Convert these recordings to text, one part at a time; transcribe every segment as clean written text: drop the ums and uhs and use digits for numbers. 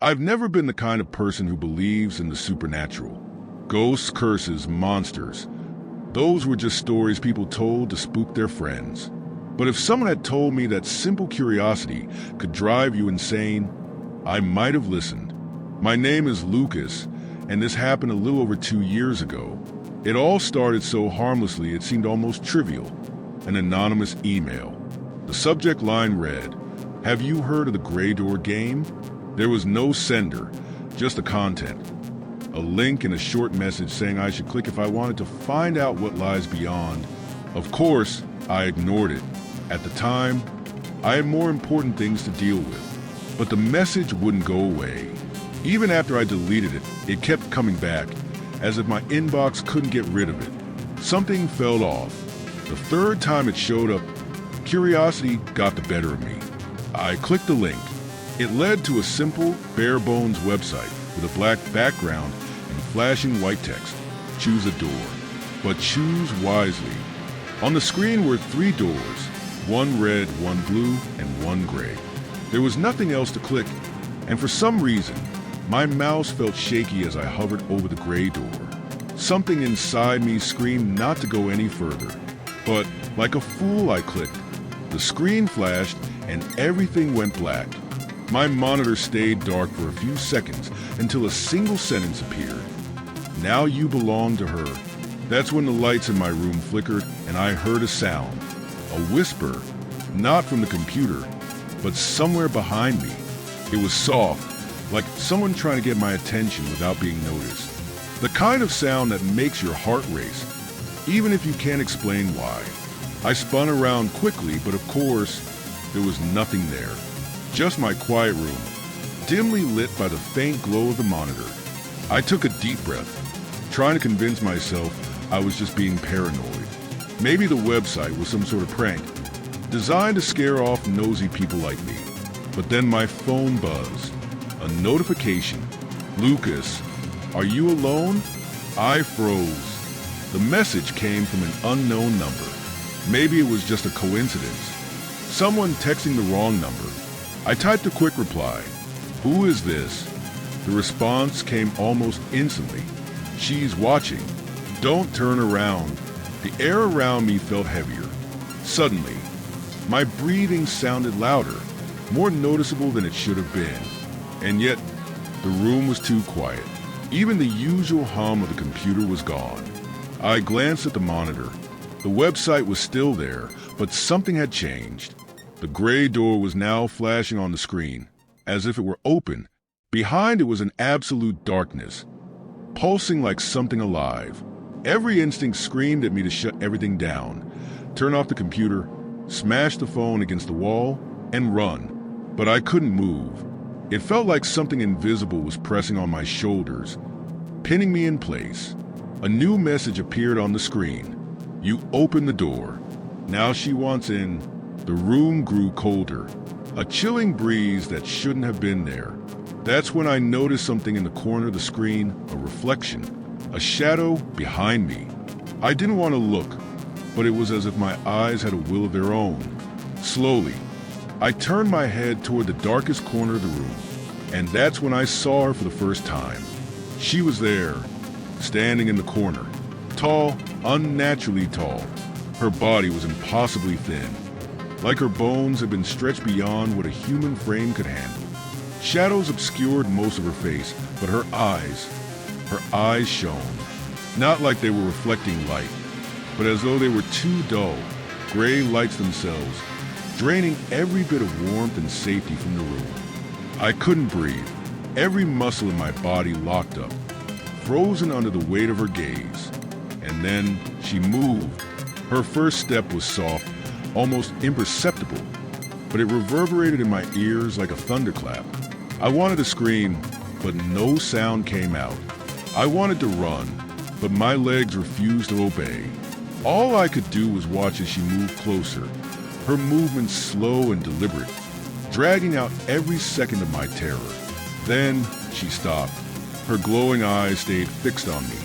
I've never been the kind of person who believes in the supernatural. Ghosts, curses, monsters. Those were just stories people told to spook their friends. But if someone had told me that simple curiosity could drive you insane, I might have listened. My name is Lucas, and this happened a little over 2 years ago. It all started so harmlessly it seemed almost trivial. An anonymous email. The subject line read, "Have you heard of the Gray Door game?" There was no sender, just the content. A link and a short message saying I should click if I wanted to find out what lies beyond. Of course, I ignored it. At the time, I had more important things to deal with. But the message wouldn't go away. Even after I deleted it, it kept coming back, as if my inbox couldn't get rid of it. Something felt off. The third time it showed up, curiosity got the better of me. I clicked the link. It led to a simple, bare-bones website with a black background and flashing white text. Choose a door, but choose wisely. On the screen were 3 doors, one red, one blue, and one gray. There was nothing else to click, and for some reason, my mouse felt shaky as I hovered over the gray door. Something inside me screamed not to go any further. But, like a fool, I clicked. The screen flashed, and everything went black. My monitor stayed dark for a few seconds until a single sentence appeared. "Now you belong to her." That's when the lights in my room flickered, and I heard a sound. A whisper, not from the computer, but somewhere behind me. It was soft, like someone trying to get my attention without being noticed. The kind of sound that makes your heart race, even if you can't explain why. I spun around quickly, but of course, there was nothing there. Just my quiet room, dimly lit by the faint glow of the monitor. I took a deep breath, trying to convince myself I was just being paranoid. Maybe the website was some sort of prank, designed to scare off nosy people like me. But then my phone buzzed. A notification. "Lucas, are you alone?" I froze. The message came from an unknown number. Maybe it was just a coincidence. Someone texting the wrong number. I typed a quick reply. "Who is this?" The response came almost instantly. "She's watching. Don't turn around." The air around me felt heavier. Suddenly, my breathing sounded louder, more noticeable than it should have been. And yet, the room was too quiet. Even the usual hum of the computer was gone. I glanced at the monitor. The website was still there, but something had changed. The gray door was now flashing on the screen, as if it were open. Behind it was an absolute darkness, pulsing like something alive. Every instinct screamed at me to shut everything down, turn off the computer, smash the phone against the wall, and run. But I couldn't move. It felt like something invisible was pressing on my shoulders, pinning me in place. A new message appeared on the screen. "You open the door. Now she wants in." The room grew colder, a chilling breeze that shouldn't have been there. That's when I noticed something in the corner of the screen, a reflection, a shadow behind me. I didn't want to look, but it was as if my eyes had a will of their own. Slowly, I turned my head toward the darkest corner of the room, and that's when I saw her for the first time. She was there, standing in the corner, tall, unnaturally tall. Her body was impossibly thin, like her bones had been stretched beyond what a human frame could handle. Shadows obscured most of her face, but her eyes shone. Not like they were reflecting light, but as though they were too dull, gray lights themselves, draining every bit of warmth and safety from the room. I couldn't breathe. Every muscle in my body locked up, frozen under the weight of her gaze. And then she moved. Her first step was soft, almost imperceptible, but it reverberated in my ears like a thunderclap. I wanted to scream, but no sound came out. I wanted to run, but my legs refused to obey. All I could do was watch as she moved closer, her movements slow and deliberate, dragging out every second of my terror. Then she stopped. Her glowing eyes stayed fixed on me,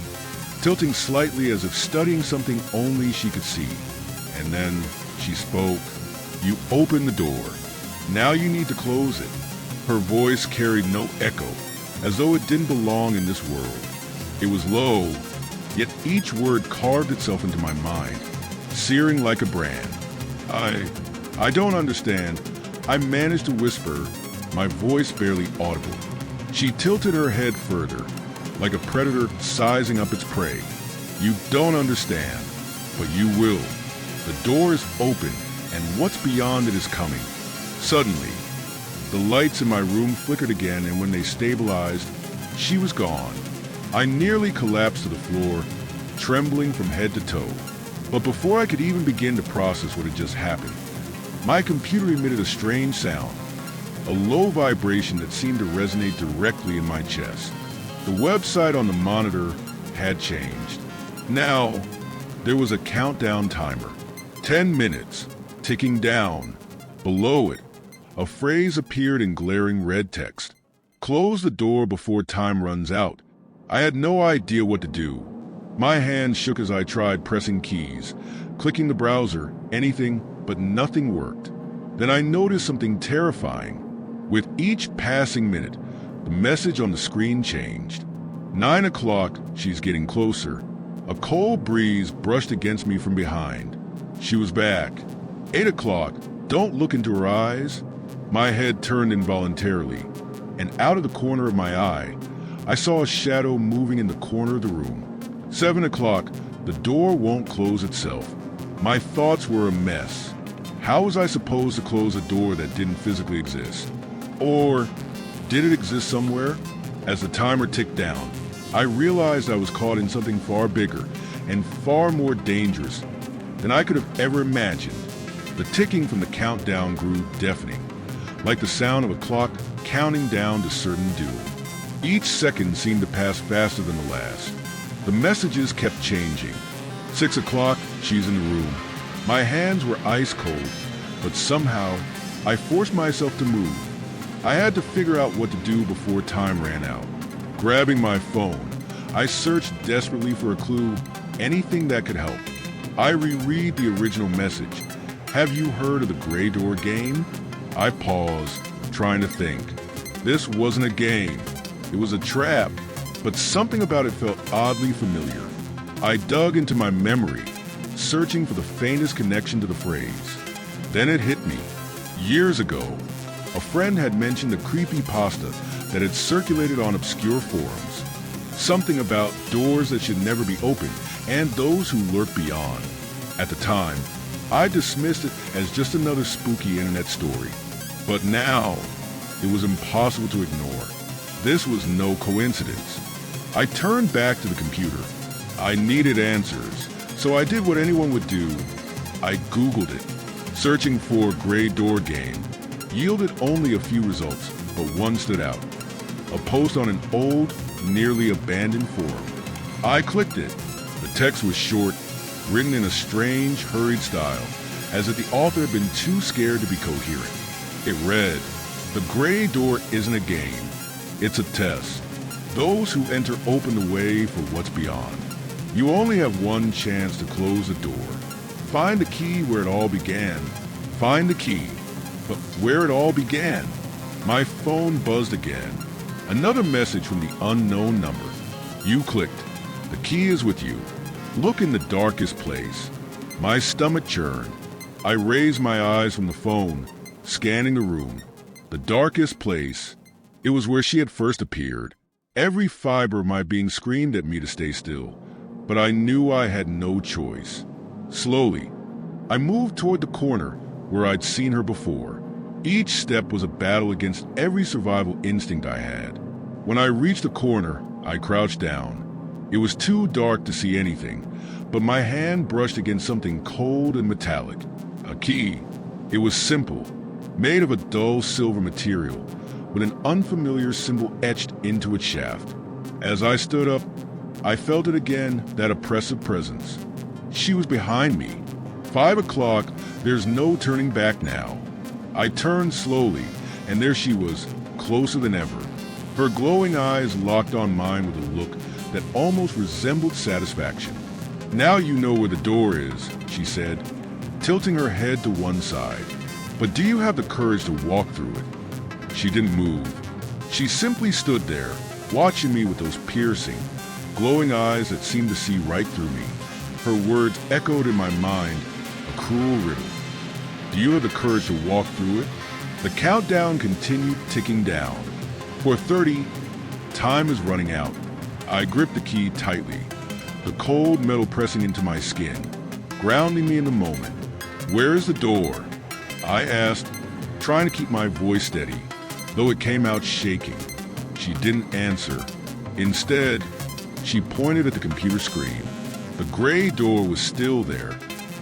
tilting slightly as if studying something only she could see. And then she spoke. "You open the door. Now you need to close it." Her voice carried no echo, as though it didn't belong in this world. It was low, yet each word carved itself into my mind, searing like a brand. I don't understand. I managed to whisper, my voice barely audible. She tilted her head further, like a predator sizing up its prey. You don't understand, but you will. The door is open, and what's beyond it is coming. Suddenly, the lights in my room flickered again, and when they stabilized, she was gone. I nearly collapsed to the floor, trembling from head to toe. But before I could even begin to process what had just happened, my computer emitted a strange sound, a low vibration that seemed to resonate directly in my chest. The website on the monitor had changed. Now, there was a countdown timer. 10 minutes, ticking down. Below it, a phrase appeared in glaring red text. Close the door before time runs out. I had no idea what to do. My hands shook as I tried pressing keys, clicking the browser, anything, but nothing worked. Then I noticed something terrifying. With each passing minute, the message on the screen changed. 9 o'clock, she's getting closer. A cold breeze brushed against me from behind. She was back. 8 o'clock, don't look into her eyes. My head turned involuntarily, and out of the corner of my eye, I saw a shadow moving in the corner of the room. 7 o'clock, the door won't close itself. My thoughts were a mess. How was I supposed to close a door that didn't physically exist? Or did it exist somewhere? As the timer ticked down, I realized I was caught in something far bigger and far more dangerous than I could have ever imagined. The ticking from the countdown grew deafening, like the sound of a clock counting down to certain doom. Each second seemed to pass faster than the last. The messages kept changing. 6 o'clock, she's in the room. My hands were ice cold, but somehow I forced myself to move. I had to figure out what to do before time ran out. Grabbing my phone, I searched desperately for a clue, anything that could help. I reread the original message. Have you heard of the Gray Door game? I paused, trying to think. This wasn't a game. It was a trap, but something about it felt oddly familiar. I dug into my memory, searching for the faintest connection to the phrase. Then it hit me. Years ago, a friend had mentioned a creepypasta that had circulated on obscure forums. Something about doors that should never be opened and those who lurk beyond. At the time, I dismissed it as just another spooky internet story. But now, it was impossible to ignore. This was no coincidence. I turned back to the computer. I needed answers, so I did what anyone would do. I Googled it. Searching for Gray Door game yielded only a few results, but one stood out. A post on an old, nearly abandoned forum. I clicked it. The text was short, written in a strange, hurried style, as if the author had been too scared to be coherent. It read, "The Gray Door isn't a game. It's a test. Those who enter open the way for what's beyond. You only have one chance to close the door. Find the key where it all began. Find the key." But where it all began? My phone buzzed again. Another message from the unknown number. You clicked. The key is with you. Look in the darkest place. My stomach churned. I raised my eyes from the phone, scanning the room. The darkest place. It was where she had first appeared. Every fiber of my being screamed at me to stay still, but I knew I had no choice. Slowly, I moved toward the corner where I'd seen her before. Each step was a battle against every survival instinct I had. When I reached the corner, I crouched down. It was too dark to see anything, but my hand brushed against something cold and metallic. A key. It was simple, made of a dull silver material, with an unfamiliar symbol etched into its shaft. As I stood up, I felt it again, that oppressive presence. She was behind me. 5 o'clock, there's no turning back now. I turned slowly, and there she was, closer than ever. Her glowing eyes locked on mine with a look that almost resembled satisfaction. "Now you know where the door is," she said, tilting her head to one side. "But do you have the courage to walk through it?" She didn't move. She simply stood there, watching me with those piercing, glowing eyes that seemed to see right through me. Her words echoed in my mind, a cruel riddle. Do you have the courage to walk through it? The countdown continued ticking down. For 30, time is running out. I gripped the key tightly, the cold metal pressing into my skin, grounding me in the moment. Where is the door? I asked, trying to keep my voice steady, though it came out shaking. She didn't answer. Instead, she pointed at the computer screen. The gray door was still there,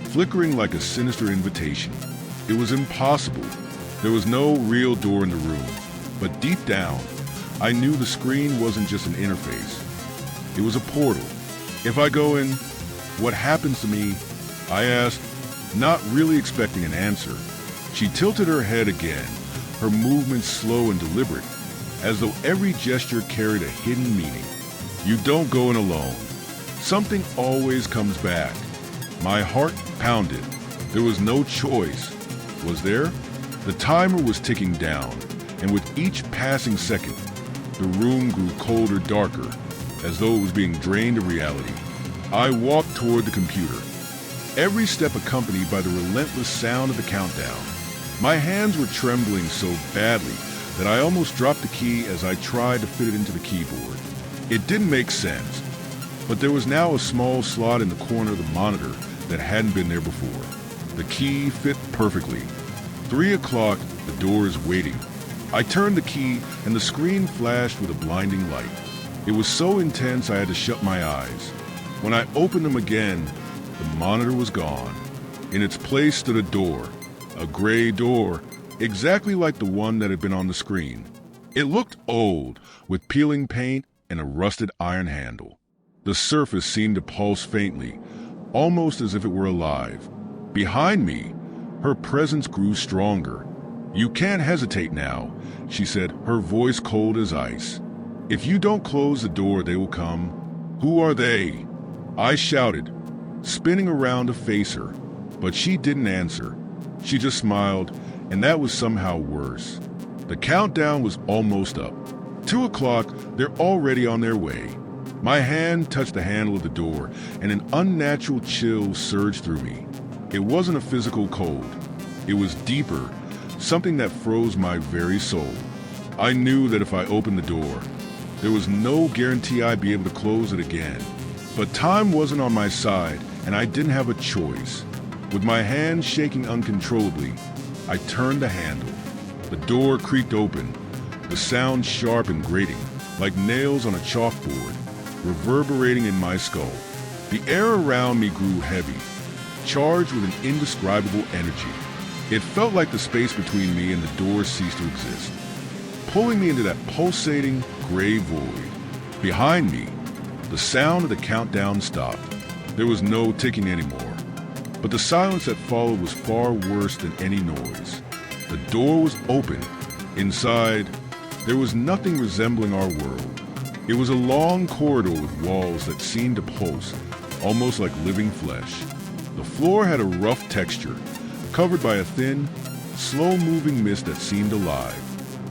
flickering like a sinister invitation. It was impossible. There was no real door in the room, but deep down, I knew the screen wasn't just an interface. It was a portal. If I go in, what happens to me? I asked, not really expecting an answer. She tilted her head again, her movements slow and deliberate, as though every gesture carried a hidden meaning. You don't go in alone. Something always comes back. My heart pounded. There was no choice. Was there? The timer was ticking down, and with each passing second, the room grew colder, darker, as though it was being drained of reality. I walked toward the computer, every step accompanied by the relentless sound of the countdown. My hands were trembling so badly that I almost dropped the key as I tried to fit it into the keyboard. It didn't make sense, but there was now a small slot in the corner of the monitor that hadn't been there before. The key fit perfectly. 3 o'clock, the door is waiting. I turned the key and the screen flashed with a blinding light. It was so intense I had to shut my eyes. When I opened them again, the monitor was gone. In its place stood a door, a gray door, exactly like the one that had been on the screen. It looked old, with peeling paint and a rusted iron handle. The surface seemed to pulse faintly, almost as if it were alive. Behind me, her presence grew stronger. You can't hesitate now, she said, her voice cold as ice. If you don't close the door, they will come. Who are they? I shouted, spinning around to face her, but she didn't answer. She just smiled, and that was somehow worse. The countdown was almost up. 2 o'clock, they're already on their way. My hand touched the handle of the door, and an unnatural chill surged through me. It wasn't a physical cold. It was deeper, something that froze my very soul. I knew that if I opened the door, there was no guarantee I'd be able to close it again. But time wasn't on my side, and I didn't have a choice. With my hands shaking uncontrollably, I turned the handle. The door creaked open, the sound sharp and grating, like nails on a chalkboard, reverberating in my skull. The air around me grew heavy, charged with an indescribable energy. It felt like the space between me and the door ceased to exist, pulling me into that pulsating, gray void. Behind me, the sound of the countdown stopped. There was no ticking anymore, but the silence that followed was far worse than any noise. The door was open. Inside, there was nothing resembling our world. It was a long corridor with walls that seemed to pulse, almost like living flesh. The floor had a rough texture, covered by a thin, slow-moving mist that seemed alive.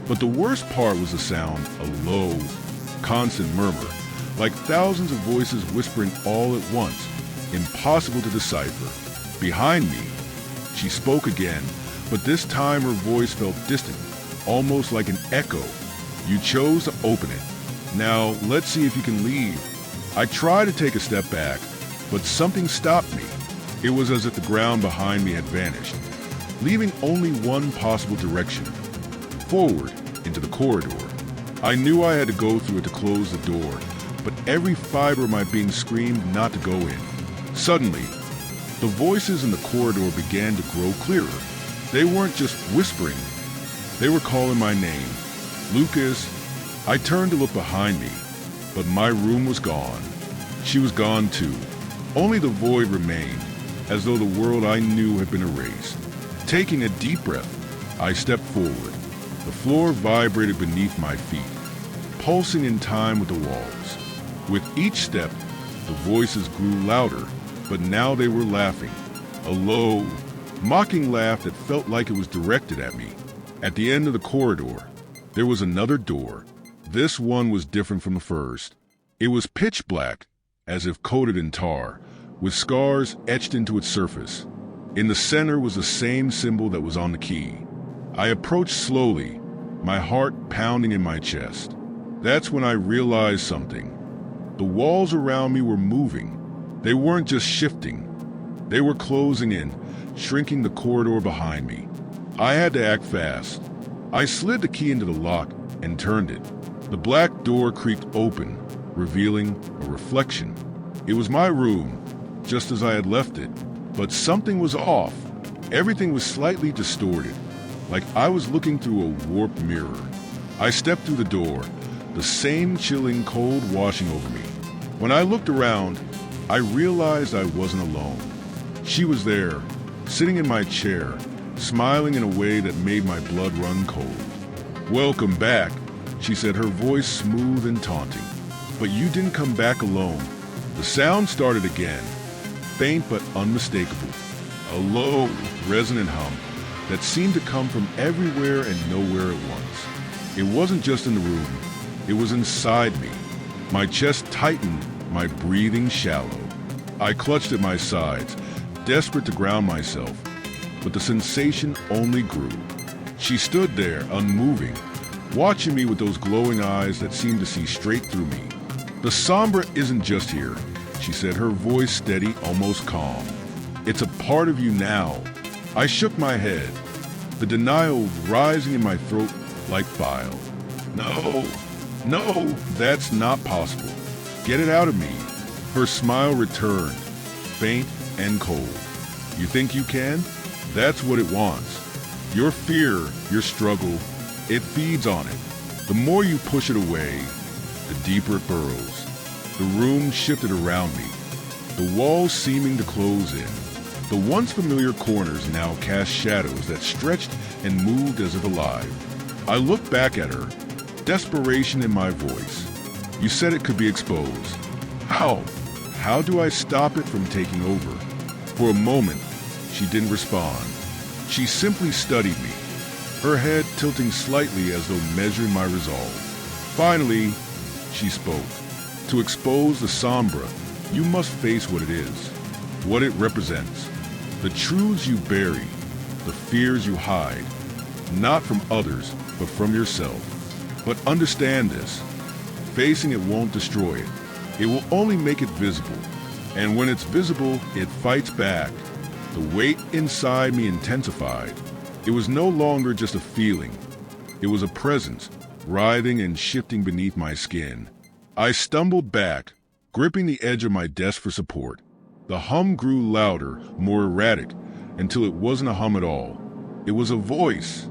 But the worst part was the sound, a low, constant murmur, like thousands of voices whispering all at once, impossible to decipher. Behind me, she spoke again, but this time her voice felt distant, almost like an echo. You chose to open it. Now, let's see if you can leave. I tried to take a step back, but something stopped me. It was as if the ground behind me had vanished, leaving only one possible direction, forward into the corridor. I knew I had to go through it to close the door, but every fiber of my being screamed not to go in. Suddenly, the voices in the corridor began to grow clearer. They weren't just whispering. They were calling my name. Lucas. I turned to look behind me, but my room was gone. She was gone too. Only the void remained, as though the world I knew had been erased. Taking a deep breath, I stepped forward. The floor vibrated beneath my feet, pulsing in time with the walls. With each step, the voices grew louder, but now they were laughing. A low, mocking laugh that felt like it was directed at me. At the end of the corridor, There was another door. This one was different from the first. It was pitch black, as if coated in tar, with scars etched into its surface. In the center was the same symbol that was on the key. I approached slowly, my heart pounding in my chest. That's when I realized something. The walls around me were moving. They weren't just shifting. They were closing in, shrinking the corridor behind me. I had to act fast. I slid the key into the lock and turned it. The black door creaked open, revealing a reflection. It was my room, just as I had left it, but something was off. Everything was slightly distorted, like I was looking through a warped mirror. I stepped through the door, the same chilling cold washing over me. When I looked around, I realized I wasn't alone. She was there, sitting in my chair, smiling in a way that made my blood run cold. "Welcome back," she said, her voice smooth and taunting. "But you didn't come back alone." The sound started again, faint but unmistakable. A low, resonant hum that seemed to come from everywhere and nowhere at once. It wasn't just in the room, it was inside me. My chest tightened, my breathing shallow. I clutched at my sides, desperate to ground myself, but the sensation only grew. She stood there, unmoving, watching me with those glowing eyes that seemed to see straight through me. "The Sombra isn't just here," she said, her voice steady, almost calm. "It's a part of you now." I shook my head, the denial rising in my throat like bile. No, that's not possible. Get it out of me." Her smile returned, faint and cold. "You think you can? That's what it wants. Your fear, your struggle, it feeds on it. The more you push it away, the deeper it burrows." The room shifted around me, the walls seeming to close in. The once familiar corners now cast shadows that stretched and moved as if alive. I looked back at her, desperation in my voice. "You said it could be exposed. How? How do I stop it from taking over?" For a moment, she didn't respond. She simply studied me, her head tilting slightly as though measuring my resolve. Finally, she spoke. "To expose the Sombra, you must face what it is, what it represents. The truths you bury, the fears you hide, not from others, but from yourself. But understand this, facing it won't destroy it. It will only make it visible. And when it's visible, it fights back." The weight inside me intensified. It was no longer just a feeling. It was a presence, writhing and shifting beneath my skin. I stumbled back, gripping the edge of my desk for support. The hum grew louder, more erratic, until it wasn't a hum at all. It was a voice,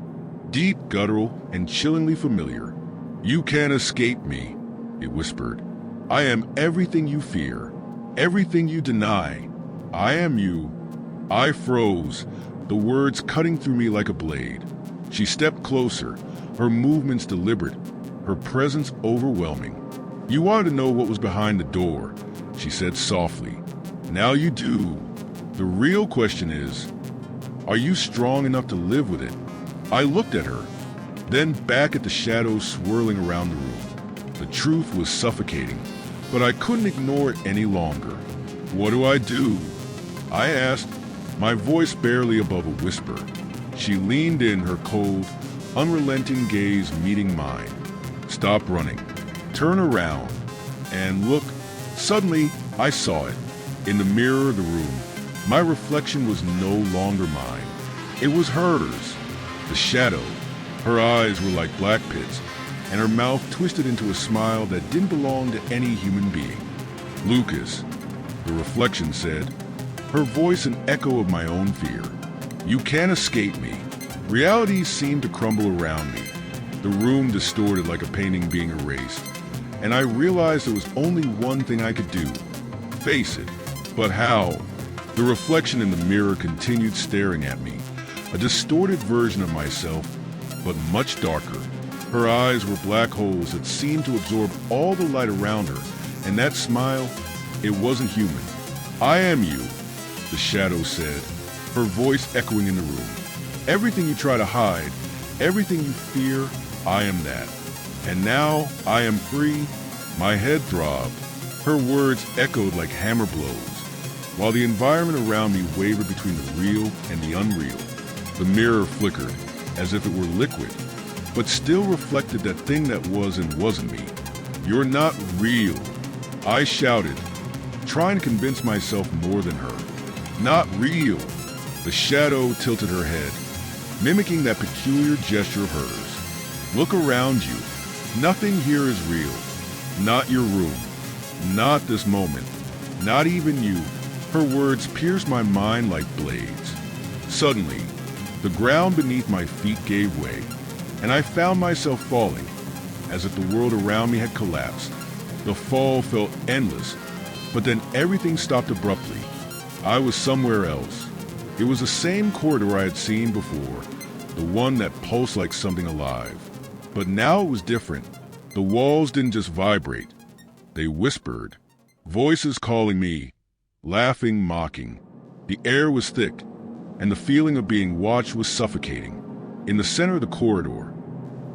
deep, guttural, and chillingly familiar. "You can't escape me," it whispered. "I am everything you fear, everything you deny. I am you." I froze, the words cutting through me like a blade. She stepped closer, her movements deliberate, her presence overwhelming. "You wanted to know what was behind the door," she said softly. "Now you do. The real question is, are you strong enough to live with it?" I looked at her, then back at the shadows swirling around the room. The truth was suffocating, but I couldn't ignore it any longer. "What do I do?" I asked, my voice barely above a whisper. She leaned in, her cold, unrelenting gaze meeting mine. "Stop running. Turn around and look." Suddenly, I saw it. In the mirror of the room, my reflection was no longer mine. It was hers. The shadow. Her eyes were like black pits, and her mouth twisted into a smile that didn't belong to any human being. "Lucas," the reflection said, her voice an echo of my own fear. "You can't escape me." Reality seemed to crumble around me. The room distorted like a painting being erased, and I realized there was only one thing I could do: face it. But how? The reflection in the mirror continued staring at me, a distorted version of myself, but much darker. Her eyes were black holes that seemed to absorb all the light around her, and that smile, it wasn't human. "I am you," the shadow said, her voice echoing in the room. "Everything you try to hide, everything you fear, I am that. And now I am free. My head throbbed. Her words echoed like hammer blows, while the environment around me wavered between the real and the unreal. The mirror flickered, as if it were liquid, but still reflected that thing that was and wasn't me. "You're not real," I shouted, trying to convince myself more than her. "Not real." The shadow tilted her head, mimicking that peculiar gesture of hers. "Look around you. Nothing here is real. Not your room. Not this moment. Not even you." Her words pierced my mind like blades. Suddenly, the ground beneath my feet gave way, and I found myself falling, as if the world around me had collapsed. The fall felt endless, but then everything stopped abruptly. I was somewhere else. It was the same corridor I had seen before, the one that pulsed like something alive. But now it was different. The walls didn't just vibrate. They whispered, voices calling me, laughing, mocking. The air was thick, and the feeling of being watched was suffocating. In the center of the corridor,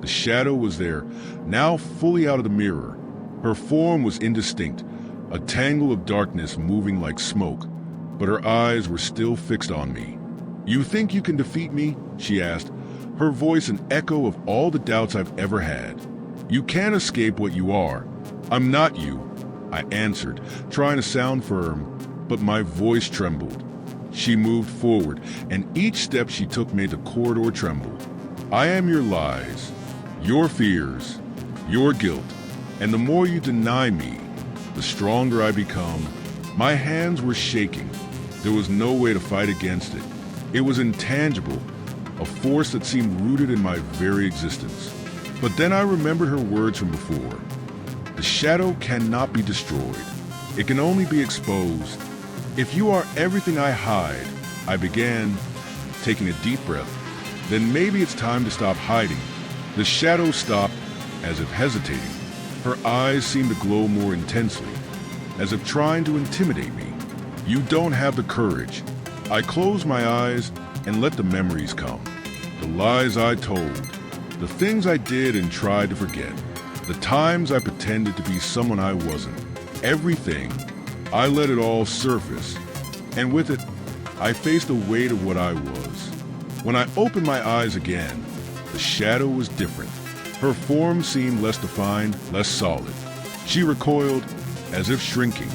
the shadow was there, now fully out of the mirror. Her form was indistinct, a tangle of darkness moving like smoke, but her eyes were still fixed on me. "You think you can defeat me?" she asked, her voice an echo of all the doubts I've ever had. "You can't escape what you are." "I'm not you," I answered, trying to sound firm, but my voice trembled. She moved forward, and each step she took made the corridor tremble. "I am your lies, your fears, your guilt, and the more you deny me, the stronger I become." My hands were shaking. There was no way to fight against it. It was intangible, a force that seemed rooted in my very existence. But then I remembered her words from before. The shadow cannot be destroyed. It can only be exposed. "If you are everything I hide," I began, taking a deep breath, "then maybe it's time to stop hiding." The shadow stopped, as if hesitating. Her eyes seemed to glow more intensely, as if trying to intimidate me. "You don't have the courage." I closed my eyes and let the memories come. The lies I told, the things I did and tried to forget, the times I pretended to be someone I wasn't. Everything. I let it all surface, and with it, I faced the weight of what I was. When I opened my eyes again, the shadow was different. Her form seemed less defined, less solid. She recoiled, as if shrinking.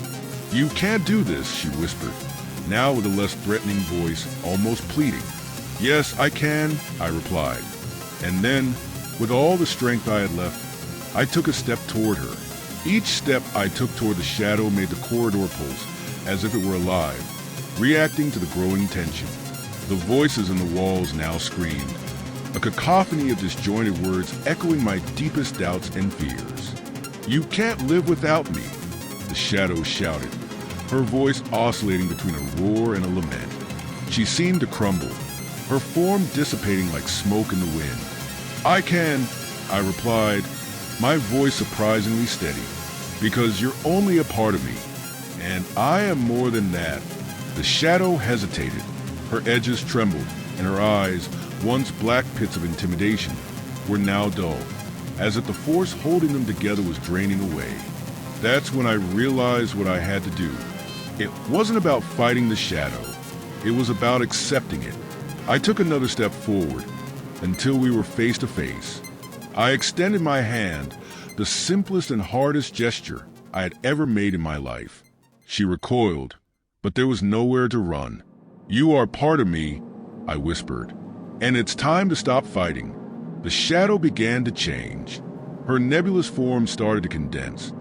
"You can't do this," she whispered, now with a less threatening voice, almost pleading. "Yes, I can," I replied. And then, with all the strength I had left, I took a step toward her. Each step I took toward the shadow made the corridor pulse, as if it were alive, reacting to the growing tension. The voices in the walls now screamed, a cacophony of disjointed words echoing my deepest doubts and fears. "You can't live without me," the shadow shouted, her voice oscillating between a roar and a lament. She seemed to crumble, her form dissipating like smoke in the wind. "I can," I replied, my voice surprisingly steady, "because you're only a part of me, and I am more than that." The shadow hesitated, her edges trembled, and her eyes, once black pits of intimidation, were now dull, as if the force holding them together was draining away. That's when I realized what I had to do. It wasn't about fighting the shadow. It was about accepting it. I took another step forward until we were face to face. I extended my hand, the simplest and hardest gesture I had ever made in my life. She recoiled, but there was nowhere to run. "You are part of me," I whispered, "and it's time to stop fighting." The shadow began to change. Her nebulous form started to condense,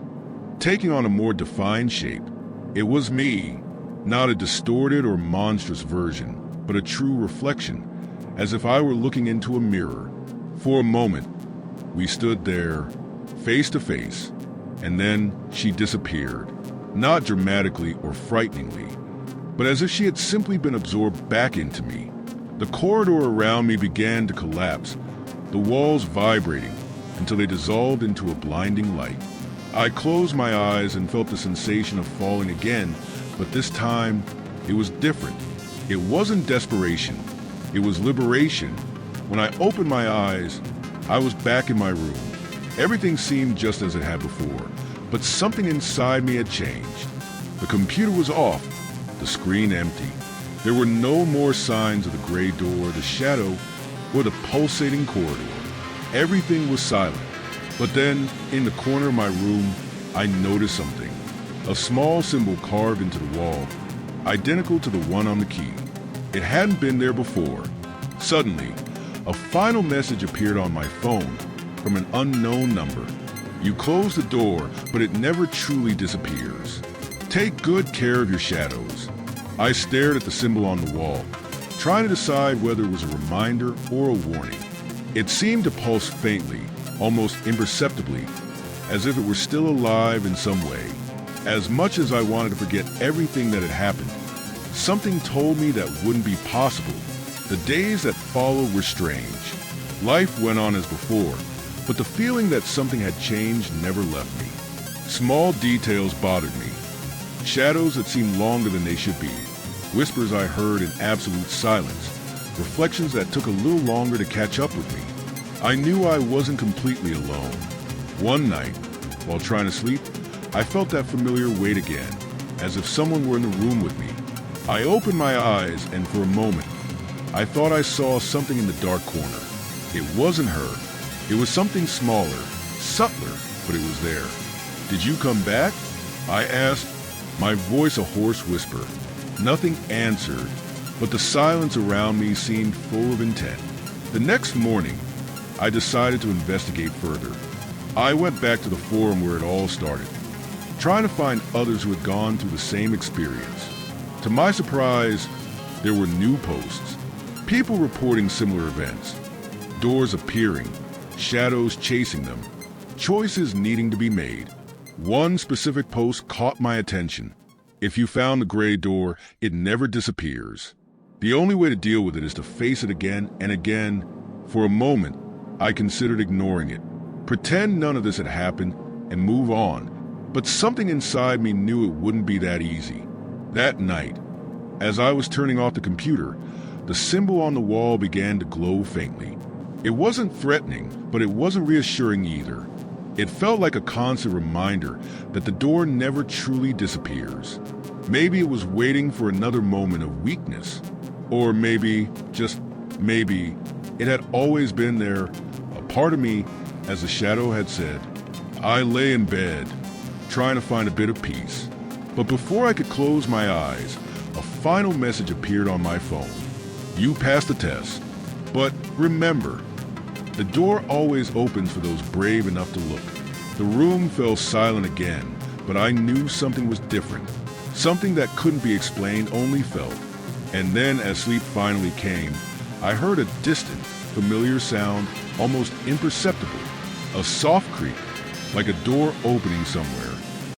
taking on a more defined shape. It was me, not a distorted or monstrous version, but a true reflection, as if I were looking into a mirror. For a moment, we stood there, face to face, and then she disappeared, not dramatically or frighteningly, but as if she had simply been absorbed back into me. The corridor around me began to collapse, the walls vibrating until they dissolved into a blinding light. I closed my eyes and felt the sensation of falling again, but this time it was different. It wasn't desperation, it was liberation. When I opened my eyes, I was back in my room. Everything seemed just as it had before, but something inside me had changed. The computer was off, the screen empty. There were no more signs of the gray door, the shadow, or the pulsating corridor. Everything was silent. But then, in the corner of my room, I noticed something. A small symbol carved into the wall, identical to the one on the key. It hadn't been there before. Suddenly, a final message appeared on my phone from an unknown number. You close the door, but it never truly disappears. Take good care of your shadows. I stared at the symbol on the wall, trying to decide whether it was a reminder or a warning. It seemed to pulse faintly, almost imperceptibly, as if it were still alive in some way. As much as I wanted to forget everything that had happened, something told me that wouldn't be possible. The days that followed were strange. Life went on as before, but the feeling that something had changed never left me. Small details bothered me. Shadows that seemed longer than they should be. Whispers I heard in absolute silence. Reflections that took a little longer to catch up with me. I knew I wasn't completely alone. One night, while trying to sleep, I felt that familiar weight again, as if someone were in the room with me. I opened my eyes, and for a moment, I thought I saw something in the dark corner. It wasn't her. It was something smaller, subtler, but it was there. "Did you come back?" I asked, my voice a hoarse whisper. Nothing answered, but the silence around me seemed full of intent. The next morning, I decided to investigate further. I went back to the forum where it all started, trying to find others who had gone through the same experience. To my surprise, there were new posts, people reporting similar events, doors appearing, shadows chasing them, choices needing to be made. One specific post caught my attention. If you found the gray door, it never disappears. The only way to deal with it is to face it again and again. For a moment, I considered ignoring it. Pretend none of this had happened and move on. But something inside me knew it wouldn't be that easy. That night, as I was turning off the computer, the symbol on the wall began to glow faintly. It wasn't threatening, but it wasn't reassuring either. It felt like a constant reminder that the door never truly disappears. Maybe it was waiting for another moment of weakness. Or maybe, just maybe, it had always been there, a part of me, as the shadow had said. I lay in bed, trying to find a bit of peace. But before I could close my eyes, a final message appeared on my phone. "You passed the test. But remember, the door always opens for those brave enough to look." The room fell silent again, but I knew something was different. Something that couldn't be explained, only felt. And then, as sleep finally came, I heard a distant, familiar sound, almost imperceptible. A soft creak, like a door opening somewhere.